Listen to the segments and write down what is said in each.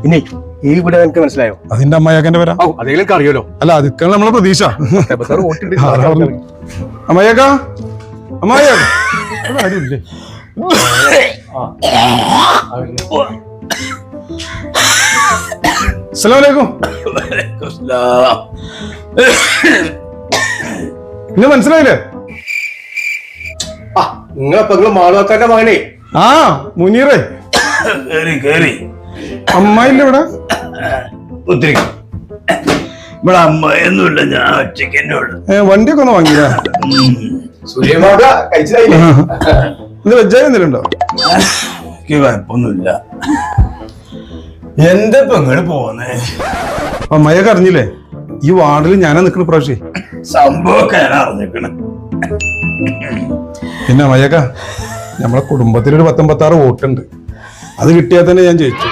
പിന്നെ ഈ വീട് എനിക്ക് മനസ്സിലായോ? അതിന്റെ അമ്മയാക്കന്റെ പേരാ. അതെങ്കിലും അറിയാലോ. അല്ല അതൊക്കെയാണ് നമ്മളെ പ്രതീക്ഷ. അമ്മയാക്ക അമ്മായിയാക്ക ആരുമില്ലേ? അസ്സലാമലൈക്കും. ഇന്ന് മനസ്സിലായില്ലേ? നിങ്ങളെ മാളവാക്കാന്റെ മകനെ ആ മുനീറേ. അമ്മായില്ലേ ഇവിടെ? ഒത്തിരി ഇവിടെ അമ്മയൊന്നുമില്ല, ഞാൻ ഒറ്റയ്ക്ക് തന്നെ ഉള്ളു. വണ്ടിയൊക്കെ ഒന്ന് വാങ്ങിയില്ല? ഇത് വെജായി എന്തെങ്കിലും ഉണ്ടോ? എനിക്ക് കുഴപ്പമൊന്നുമില്ല. എന്താ ഇപ്പൊ ഇങ്ങോട്ട് പോന്നേ? അമ്മയൊക്കെ അറിഞ്ഞില്ലേ ഈ വാർഡിൽ ഞാനാ നിൽക്കുന്ന പ്രാവശ്യം? സംഭവമൊക്കെ ഞാൻ അറിഞ്ഞിരിക്കണ. പിന്നെ അമ്മയൊക്ക നമ്മളെ കുടുംബത്തിലൊരു 56 വോട്ടുണ്ട്. അത് കിട്ടിയാൽ തന്നെ ഞാൻ ജയിച്ചു.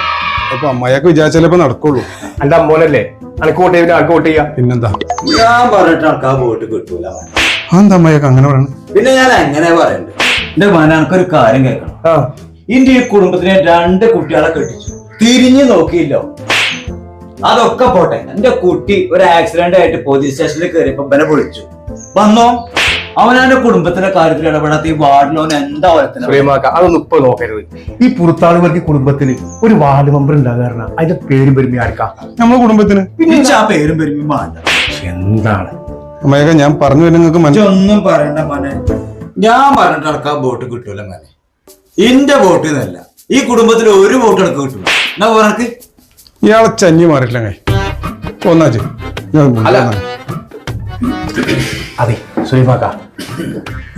അപ്പൊ അമ്മയൊക്കെ വിചാരിച്ചാലേ ഇപ്പൊ നടക്കുള്ളൂ. എന്റെ അമ്മോനല്ലേ അനക്ക് വോട്ട് ചെയ്യുന്ന ആൾക്ക് വോട്ട് ചെയ്യാം. പിന്നെന്താ ഞാൻ പറഞ്ഞിട്ട് ആൾക്ക് ആ വോട്ട് കിട്ടൂല. എന്താ അമ്മയൊക്കെ അങ്ങനെ പറയണത്? പിന്നെ ഞാൻ എങ്ങനെ പറയണ്ടേ? എന്റെ മോനെ എനിക്കൊരു കാര്യം കേൾക്കണം. ഇന്റെ ഈ കുടുംബത്തിനെ 2 കുട്ടികളെ കെട്ടിച്ചു, തിരിഞ്ഞു നോക്കിയില്ലോ. അതൊക്കെ പോട്ടെ, എന്റെ കുട്ടി ഒരു ആക്സിഡന്റ് ആയിട്ട് പോലീസ് സ്റ്റേഷനിൽ കയറിയപ്പോ ബല പൊളിച്ചു വന്നോ. അവനെ കുടുംബത്തിന്റെ കാര്യത്തിൽ ഇടപെടാത്ത ഈ വാർഡിലോ എന്താ അതൊന്നും ഇപ്പൊ നോക്കരുത്. ഈ പുറത്താളുകൾക്ക് കുടുംബത്തിന് ഒരു വാർഡ് മെമ്പർ ഉണ്ടാകാറുണ്ട്. അതിന്റെ പേരും പെരുമ ആർക്കാം? നമ്മളെ കുടുംബത്തിന്. പിന്നെ ആ പേരും പെരുമയും വേണ്ട. എന്താണ് അമ്മയൊക്കെ ഞാൻ പറഞ്ഞു വരുന്ന നിങ്ങൾക്ക് ഒന്നും പറയണ്ട മോനെ. ഞാൻ പറഞ്ഞിട്ട് നടക്കാൻ വോട്ട് കിട്ടൂല മോനെ. എന്റെ വോട്ട് എന്നല്ല, ഈ കുടുംബത്തിൽ ഒരു വോട്ട് എടുക്കാൻ കിട്ടൂല. എന്നാ പറഞ്ഞക്ക് ഇയാളെ ചഞ്ഞി മാറിയിട്ടില്ല. ഒന്നാച്ച് അതെ സുലൈമാക്ക,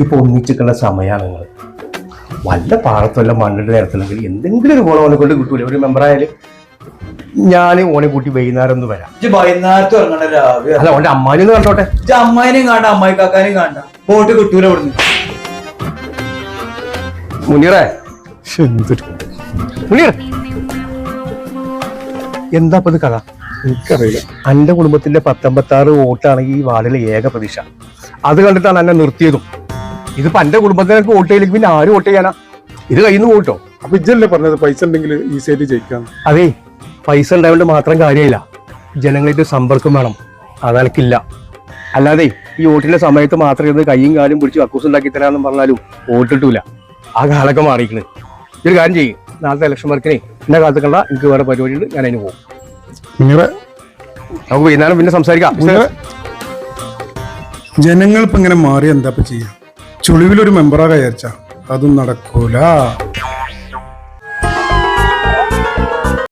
ഇപ്പൊ ഒന്നിച്ചിട്ടുള്ള സമയമാണ്. നിങ്ങൾ വല്ല പാടത്തുമല്ല മണ്ണിട്ട് നേരത്തില്ലെങ്കിൽ എന്തെങ്കിലും ഒരു ഓനെ കൊണ്ട് കിട്ടൂല. ഒരു മെമ്പറായാലും ഞാൻ ഓനെ കൂട്ടി വൈകുന്നേരം ഒന്ന് വരാം. വൈകുന്നേരത്ത് ഇറങ്ങണ രാവിലെ. അല്ല ഓന്റെ അമ്മാനെന്ന് കണ്ടോട്ടെ. അമ്മായിനെയും കാണണ്ട, അമ്മായി കാക്കാനെയും കാണണ്ട. വോട്ട് കിട്ടൂല ഇവിടുന്ന്. മുനീറേ, മുനീർ എന്താ ഇപ്പൊ ഇത് കഥ? എനിക്കറിയില്ല. എന്റെ കുടുംബത്തിന്റെ 56 വോട്ടാണ് ഈ വാർഡിലെ ഏക പ്രതീക്ഷ. അത് കണ്ടിട്ടാണ് എന്നെ നിർത്തിയതും. ഇതിപ്പോ എന്റെ കുടുംബത്തിനൊക്കെ വോട്ട് ചെയ്യില്ലെങ്കിൽ പിന്നെ ആര് വോട്ട് ചെയ്യാനാ? ഇത് കയ്യിൽ നിന്ന് പോയിട്ടോ. അപ്പൊ ഇജ്ജല്ലേ പറഞ്ഞത് പൈസ ഉണ്ടെങ്കിൽ ഈസി ആയിട്ട് ജയിക്കാം? അതെ, പൈസ ഉണ്ടായതുകൊണ്ട് മാത്രം കാര്യമില്ല, ജനങ്ങളായിട്ട് സമ്പർക്കം വേണം. അതെനിക്കില്ല. അല്ലാതെ ഈ വോട്ടിന്റെ സമയത്ത് മാത്രം ഇത് കയ്യും കാലും പിടിച്ച് കക്കൂസ് ഉണ്ടാക്കി തരാമെന്ന് പറഞ്ഞാലും വോട്ടിട്ടൂല. ആ കാലൊക്കെ മാറിയിരിക്കണ്. ഒരു കാര്യം ചെയ്യും, നാളത്തെ ഇലക്ഷൻ വർക്കിനെ എന്നെ കാത്തുക്കണ്ട, എനിക്ക് വേറെ പരിപാടിയുണ്ട്, ഞാൻ അതിന് പോകും. നമുക്ക് വൈകുന്നേരം പിന്നെ സംസാരിക്കാം. ജനങ്ങൾ ഇപ്പൊ ഇങ്ങനെ മാറി എന്താ ചെയ്യാ? ചുളിവിലൊരു മെമ്പറാ വിചാരിച്ച അതും നടക്കൂല.